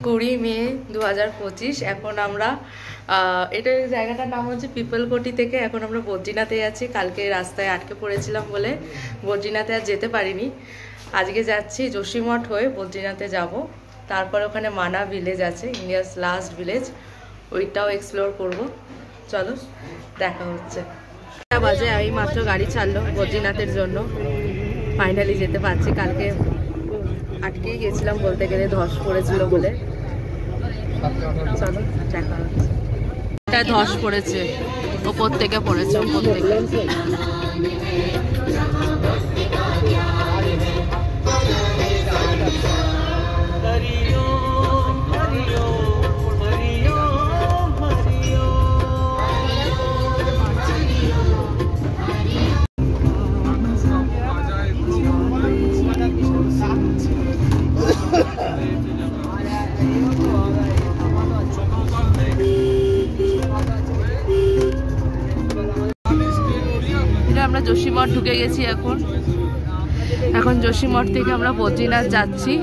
20 মে 2025। এখন আমরা এটা জায়গাটার নাম হচ্ছে পিপলকোটি থেকে এখন আমরা বদ্রীনাথে যাচ্ছি। কালকে রাস্তায় আটকে পড়েছিলাম বলে বদ্রীনাথে আর যেতে পারিনি। আজকে যাচ্ছি যোশীমঠ হয়ে বদ্রীনাথে যাব। তারপর ওখানে মানা ভিলেজ আছে, ইন্ডিয়াস লাস্ট ভিলেজ, ওইটাও এক্সপ্লোর করব। চলো দেখা হচ্ছে। বাজে আমি মাত্র গাড়ি ছাড়লো বদ্রীনাথের জন্য, ফাইনালি যেতে পারছি। কালকে আটকেই গেছিলাম বলতে গেলে, ধস পড়েছিল বলে। চলো দেখা হচ্ছে। এটা ধস পড়েছে, ওপর থেকে পড়েছে, ওপর থেকে। আমরা যোশীমঠ ঢুকে গেছি। এখন যোশীমঠ থেকে আমরা বদ্রীনাথ যাচ্ছি।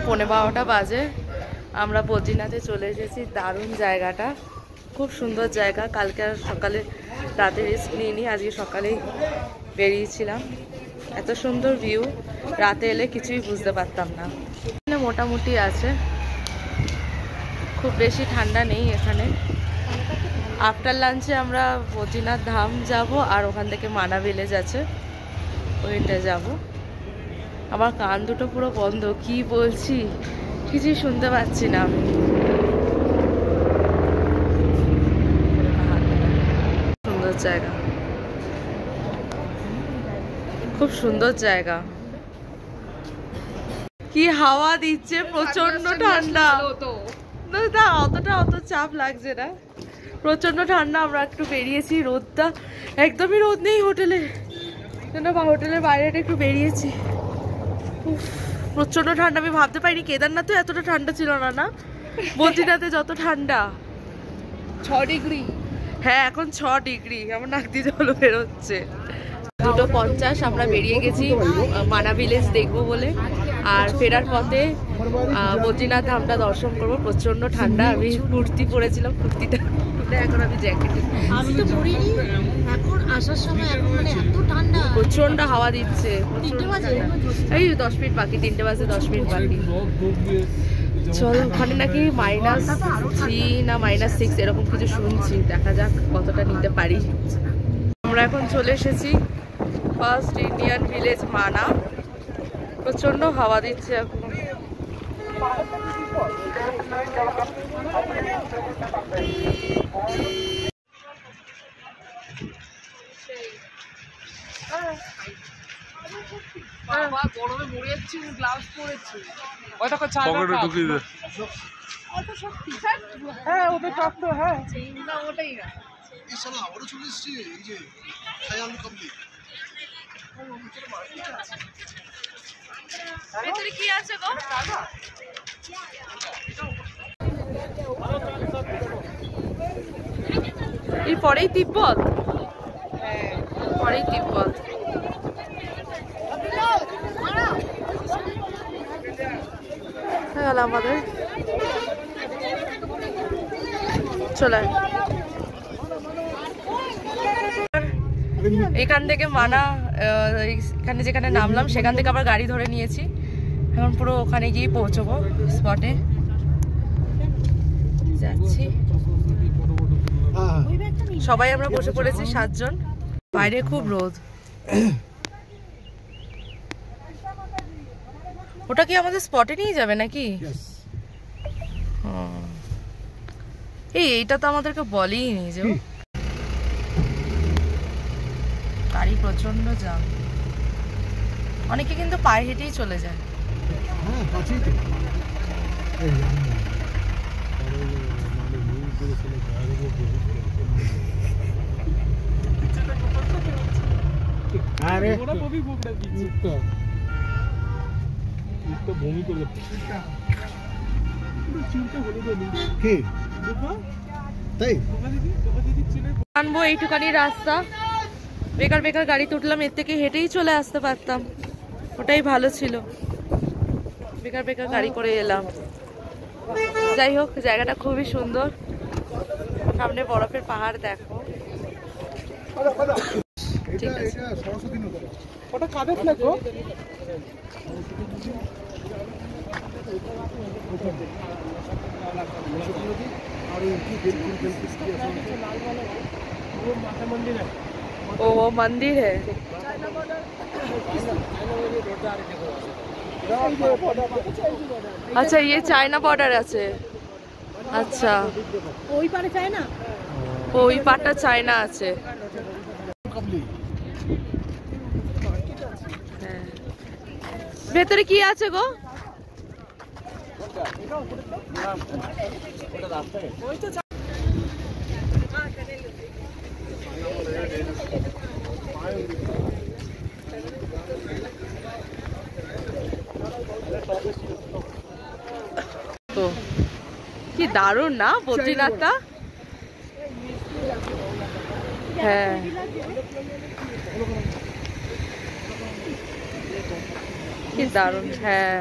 পৌনে 12টা বাজে, আমরা বদ্রীনাথে চলে এসেছি। দারুণ জায়গাটা, খুব সুন্দর জায়গা। কালকে আর সকালে রাতে রেস্ট নিইনি, আজকে সকালেই বেরিয়েছিলাম। এত সুন্দর ভিউ, রাতে এলে কিছুই বুঝতে পারতাম না। এখানে মোটামুটি আছে, খুব বেশি ঠান্ডা নেই এখানে। আফটার লাঞ্চে আমরা বদ্রীনাথ ধাম যাব, আর ওখান থেকে মানা ভিলেজ আছে, ওইটা যাব। আমার কান দুটো পুরো বন্ধ, কি বলছি কিছুই শুনতে পাচ্ছি না। সুন্দর জায়গা, খুব সুন্দর জায়গা। কি হাওয়া দিচ্ছে, প্রচন্ড ঠান্ডা। অত চাপ লাগছে না, প্রচন্ড ঠান্ডা। আমরা একটু বেরিয়েছি, রোদটা একদমই রোদ নেই হোটেলে, হোটেলের বাইরেটা একটু বেরিয়েছি। প্রচন্ড ঠান্ডা, আমি ভাবতে পারিনি কেদারনাথে এতটা ঠান্ডা ছিল না। না বদ্রীনাথে যত ঠান্ডা, 6 ডিগ্রি। হ্যাঁ এখন 6 ডিগ্রি, আমার নাক দিয়ে জল বেরোচ্ছে। 2:50 আমরা বেরিয়ে গেছি মানা ভিলেজ দেখবো বলে, আর ফেরার পথে বদ্রীনাথ ধামটা দর্শন করবো। প্রচন্ড ঠান্ডা, আমি কুর্তি পরেছিলাম, কুর্তিটা এখন আমি জ্যাকেটে। আমি তো পরিনি, এখন আসার সময় এখন মানে এত ঠান্ডা, প্রচন্ড হাওয়া দিচ্ছে। 3টে বাজে, এই 10 মিনিট বাকি, 3টে বাজে 10 মিনিট বাকি। চলো, ওখানে নাকি -3 না -6 এরকম কিছু শুনছি, দেখা যাক কতটা নিতে পারি। আমরা এখন চলে এসেছি ফার্স্ট ইন্ডিয়ান ভিলেজ মানা। প্রচন্ড হাওয়া দিচ্ছে এখন। গরমে মরে যাচ্ছি, গ্লাভস পরেছি। হ্যাঁ ওটা টক তো, হ্যাঁ ওটাই না। ভেতরে কি আছে গো? এর পরেই তিব্বত। হ্যাঁ পরেই তিব্বত। হয়ে গেল আমাদের। চলে এখান থেকে মানা এখানে যেখানে নামলাম সেখান থেকে আবার গাড়ি ধরে নিয়েছি। এখন পুরো ওখানে গিয়ে পৌঁছবো স্পটে যাচ্ছি। সবাই আমরা বসে পড়েছি 7 জন। বাইরে খুব রোদ। ওটা কি আমাদের স্পটে নিয়ে যাবে নাকি? এইটা তো আমাদেরকে বলেই নি যে গাড়ি প্রচন্ড জ্যাম। অনেকে কিন্তু পায়ে হেঁটেই চলে যায়। আনবো এইটুখানি রাস্তা, বেকার বেকার গাড়ি তুললাম, এর থেকে হেঁটেই চলে আসতে পারতাম, ওটাই ভালো ছিল। বেকার বেকার গাড়ি করে এলাম। যাই হোক, জায়গাটা খুবই সুন্দর। সামনে বরফের পাহাড় দেখো। ঠিক আছে। ওটা কাদের ফ্ল্যাগ গো? ओ वो मंदिर है। अच्छा ये चाइना बॉर्डर আছে। আচ্ছা ওই পারে চায়না, ওই পাটটা চায়না আছে। ভেতরে কি আছে গো? তো কি দারুণ না বদ্রীনাথটা? হ্যাঁ কি দারুণ। হ্যাঁ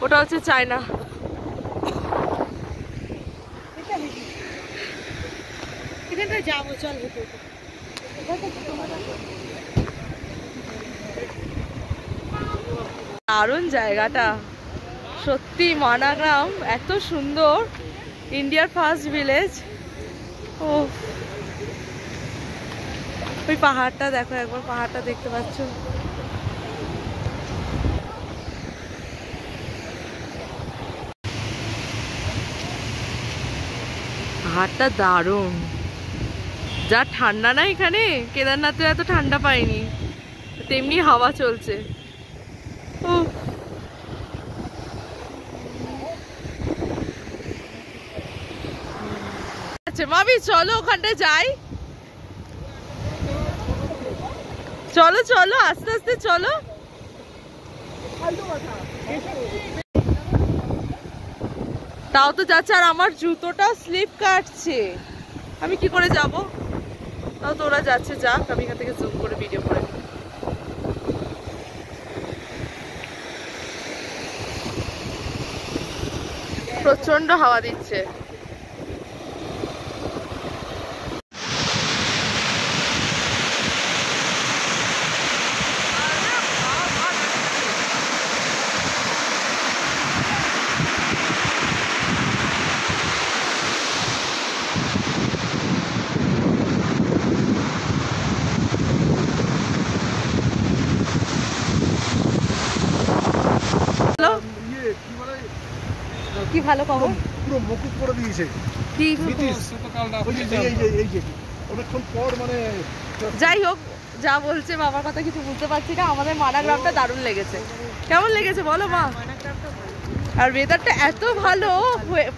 ওটা হচ্ছে চায়না। এখানটা যাবো, চল। দারুণ জায়গাটা সত্যি। মানাগ্রাম এত সুন্দর, ইন্ডিয়ার ফার্স্ট ভিলেজ। ও ওই পাহাড়টা দেখো একবার, পাহাড়টা দেখতে পাচ্ছ? পাহাড়টা দারুণ। যা ঠান্ডা না এখানে, কেদারনাথে এত ঠান্ডা পাইনি, তেমনি হাওয়া চলছে। আচ্ছা মাবি চলো ওখানটায় যাই। চলো চলো আস্তে আস্তে চলো। তাও তো যাচ্ছে, আর আমার জুতোটা স্লিপ কাটছে, আমি কি করে যাব? তাও তো ওরা যাচ্ছে, যাক আমি এখান থেকে জুম করে ভিডিও করে। প্রচন্ড হাওয়া দিচ্ছে। কি ভালো খবর, পুরো মকুব করে দিয়েছে। কি যাই হোক, যা বলছে বাবার কথা কিছু বুঝতে পারছি না। আমাদের মানাগ্রামটা দারুণ লেগেছে। কেমন লেগেছে বলো মা? আর ওয়েদারটা এত ভালো।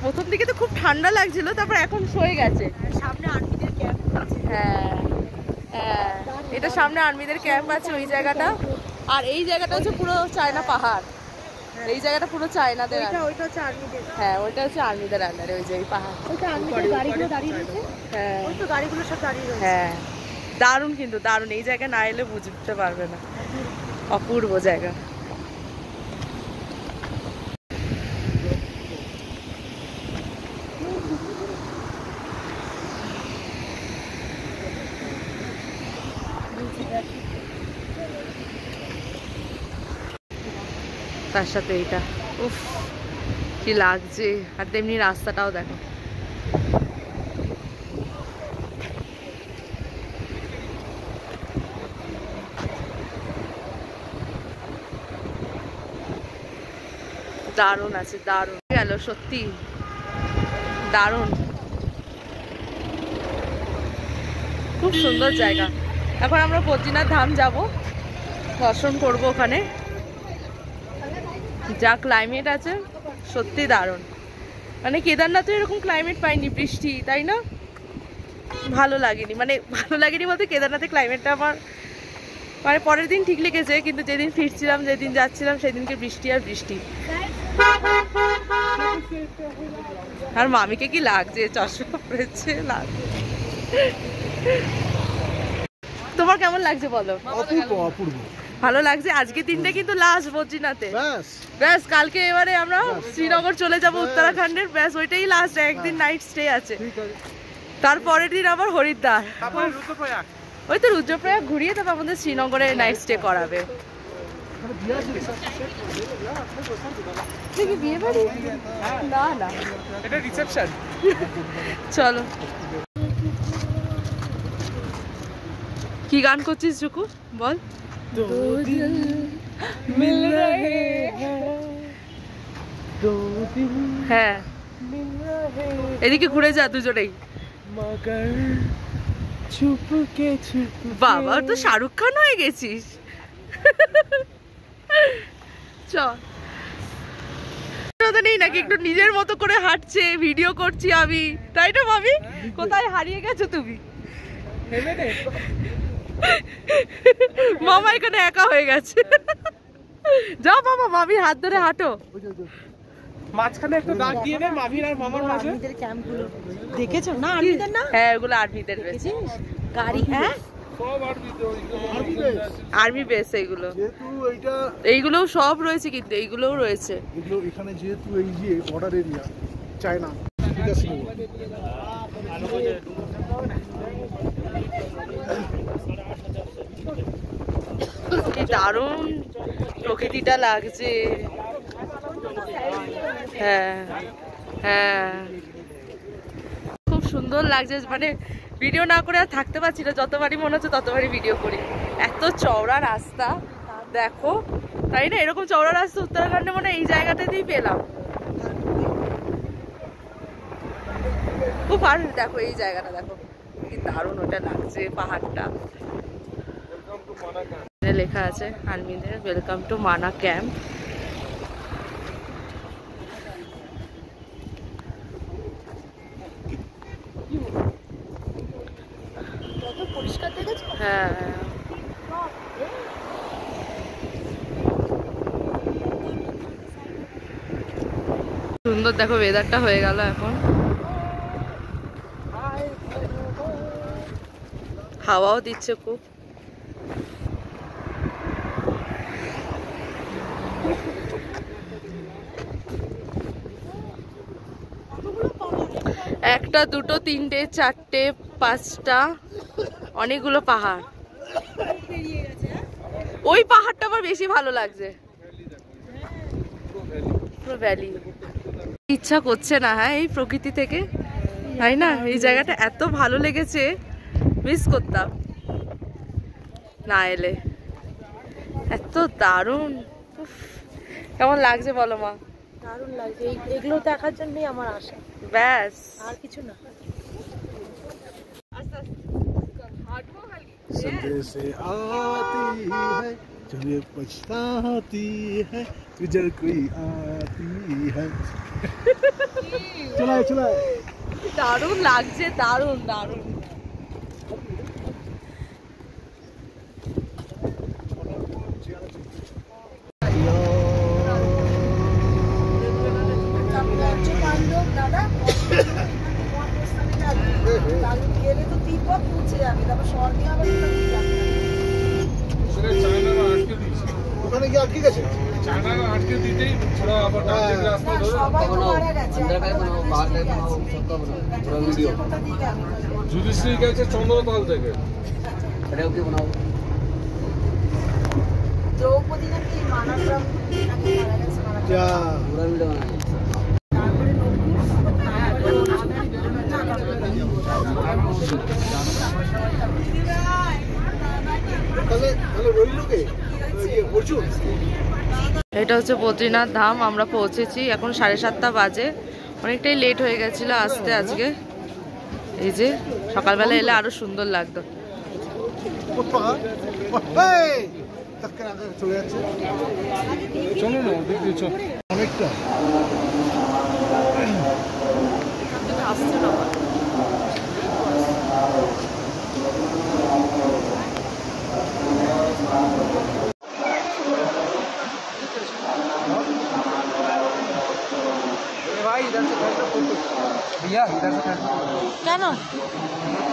প্রথম দিকে তো খুব ঠান্ডা লাগছিল, তারপর এখন সয়ে গেছে। সামনে আর্মিদের ক্যাম্প আছে। হ্যাঁ হ্যাঁ, এটা সামনে আর্মিদের ক্যাম্প আছে ওই জায়গাটা। আর এই জায়গাটা হচ্ছে পুরো চায়না পাহাড়। এই জায়গাটা পুরো চায়নাদের। ওইটা হচ্ছে আর্মিদের। হ্যাঁ ওইটা হচ্ছে আর্মিদের আন্ডারে ওই যে এই পাহাড়। ওইটা আর্মিদের গাড়িগুলো দাঁড়িয়ে রয়েছে। হ্যাঁ ওই তো গাড়িগুলো সব দাঁড়িয়ে রয়েছে। হ্যাঁ দারুণ, কিন্তু দারুণ। এই জায়গায় না এলে বুঝতে পারবে না, অপূর্ব জায়গা। তার সাথে এইটা, উফ কি লাগছে। আর তেমনি রাস্তাটাও দেখো, দারুণ আছে, দারুণ গেল সত্যি, দারুণ, খুব সুন্দর জায়গা। এখন আমরা বদ্রীনাথ ধাম যাব, দর্শন করব ওখানে। যা ক্লাইমেট আছে সত্যি দারুণ, মানে কেদারনাথে এরকম ক্লাইমেট পাইনি, বৃষ্টি, তাই না? ভালো লাগেনি, মানে ভালো লাগেনি বলতে কেদারনাথে ক্লাইমেটটা আমার মানে পরের দিন ঠিক লেগেছে, কিন্তু যেদিন ফিরছিলাম, যেদিন যাচ্ছিলাম, সেদিনকে বৃষ্টি আর বৃষ্টি। আর মামিকে কি লাগছে, চশমা পড়েছে, লাগছে। তোমার কেমন লাগছে বলো? অপূর্ব ভালো লাগছে। আজকে দিনটা কিন্তু লাস্ট বদ্রীনাথে, ব্যাস কালকে এবারে আমরা শ্রীনগর চলে যাব উত্তরাখণ্ডের, ব্যাস ওইটাই লাস্ট, একদিন নাইট স্টে আছে, তারপরের দিন আবার হরিদ্বার, ওই তো রুদ্রপ্রয়াগ ঘুরিয়ে তারপর আমাদের শ্রীনগরে নাইট স্টে করাবে। বিয়ে বাড়ি না, না এটা রিসেপশন। চলো, কি গান করছিস জুকু বল? হ্যাঁ এদিকে ঘুরে যা দুজনেই। বাবা তো শাহরুখ খান হয়ে গেছিস। চল নেই নাকি, একটু নিজের মতো করে হাঁটছে, ভিডিও করছি আমি, তাই না মামি? কোথায় হারিয়ে গেছো তুমি? মামা এখানে একা হয়ে গেছে। যাও মামা, মামির হাত ধরে হাঁটো। মাঝখানে একটা দাগ দিয়ে দে মামির আর মামার মাঝে। আর্মিদের ক্যাম্পগুলো দেখেছো না? আর্মিদের না? হ্যাঁ ওগুলো আর্মিদের বেস, গাড়ি, হ্যাঁ সব আর্মি বেস এইগুলো, যেহেতু এইটা এইগুলোও সব রয়েছে, কিন্তু এইগুলোও রয়েছে। এগুলো এখানে যেহেতু এই যে বর্ডার এরিয়া চায়না, ঠিক আছে। কি দারুণ প্রকৃতিটা লাগছে। হ্যাঁ হ্যাঁ খুব সুন্দর লাগছে, মানে ভিডিও না করে আর থাকতে পারছি না, যতবারই মনে হচ্ছে ততবারই ভিডিও করি। এত চওড়া রাস্তা দেখো, তাই না? এরকম চওড়া রাস্তা উত্তরাখণ্ডে মনে হয় এই জায়গাটাতেই পেলাম। খুব ভালো, দেখো এই জায়গাটা দেখো কি দারুণ ওটা লাগছে, পাহাড়টা। লেখা আছে আর্মিদের ওয়েলকাম টু মানা ক্যাম্প। পরিষ্কার দেখেছো? হ্যাঁ সুন্দর, দেখো ওয়েদারটা হয়ে গেল এখন, হাওয়াও দিচ্ছে খুব। একটা, দুটো, তিনটে, চারটে, পাঁচটা, অনেকগুলো পাহাড়। ওই পাহাড়টা আমার বেশি ভালো লাগছে, পুরো ভ্যালি। ইচ্ছা করছে না, হ্যাঁ এই প্রকৃতি থেকে, তাই না? এই জায়গাটা এত ভালো লেগেছে, মিস করতাম না এলে। এত দারুণ, কেমন লাগছে বলো মা? দারুণ লাগছে, এগুলো দেখার জন্যই আমার আশা, ব্যাস আর কিছু না। संदेश से आती है जब ये पछताती है गुजर कोई आती है। चलाए चलाए, দারুণ লাগছে, দারুণ দারুণ। ওখানে গিয়ে আটকে গেছে, চায়নারা আটকে দিতেই পুরো আবার ডান রাস্তা ধরে জুডিশিয়ারি গেছে চন্দ্রতল থেকে। দ্রৌপদী নাকি মানাগ্রাম নাকি মারা গেছে, যা তারপরে নকুল, তাহলে তাহলে রইল কে অর্জুন। এটা হচ্ছে বদ্রীনাথ ধাম। আমরা পৌঁছেছি, এখন 7:30 বাজে। অনেকটাই লেট হয়ে গেছিলো আসতে আজকে। এই যে সকালবেলা এলে আরো সুন্দর লাগতো। চলে যাচ্ছে, চলো না অনেকটা আসছে না भाई इधर से खरीदो फोटो भैया, इधर से खरीदो। क्या ना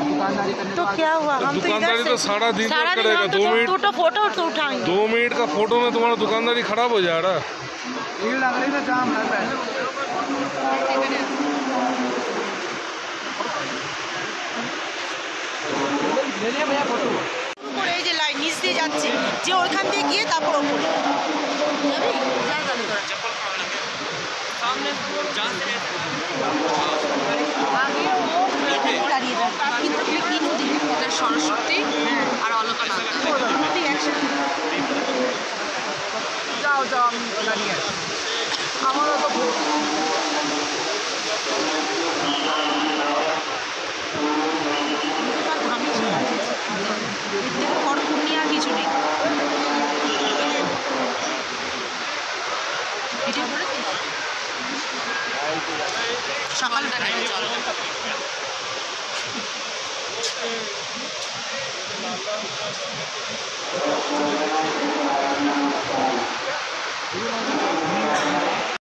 दुकानदारी करने तो क्या हुआ, हम तो इधर से सारा दिन करेगा। 2 मिनट, तो फोटो तो उठाएंगे। 2 मिनट का फोटो में तुम्हारा दुकानदारी खराब हो जा रहा है। भीड़ लग रही है, जाम लग रहा है। ले लिया भैया फोटो। উপরে এই যে লাইন নিচ দিয়ে যাচ্ছে, যে ওইখান দিয়ে গিয়ে তারপর উপরে যাবি, যা তাহলে তোরা সামনে আগে ও দাঁড়িয়ে থাকে, কিন্তু কি নদী, ওদের সরস্বতী আর অলকানন্দা নদী একসাথে। যাও যাও, আমি দাঁড়িয়ে আছি। আমারও তো আর কিছু নেই। ভিডিও করেছি সকালটা নেই চলো।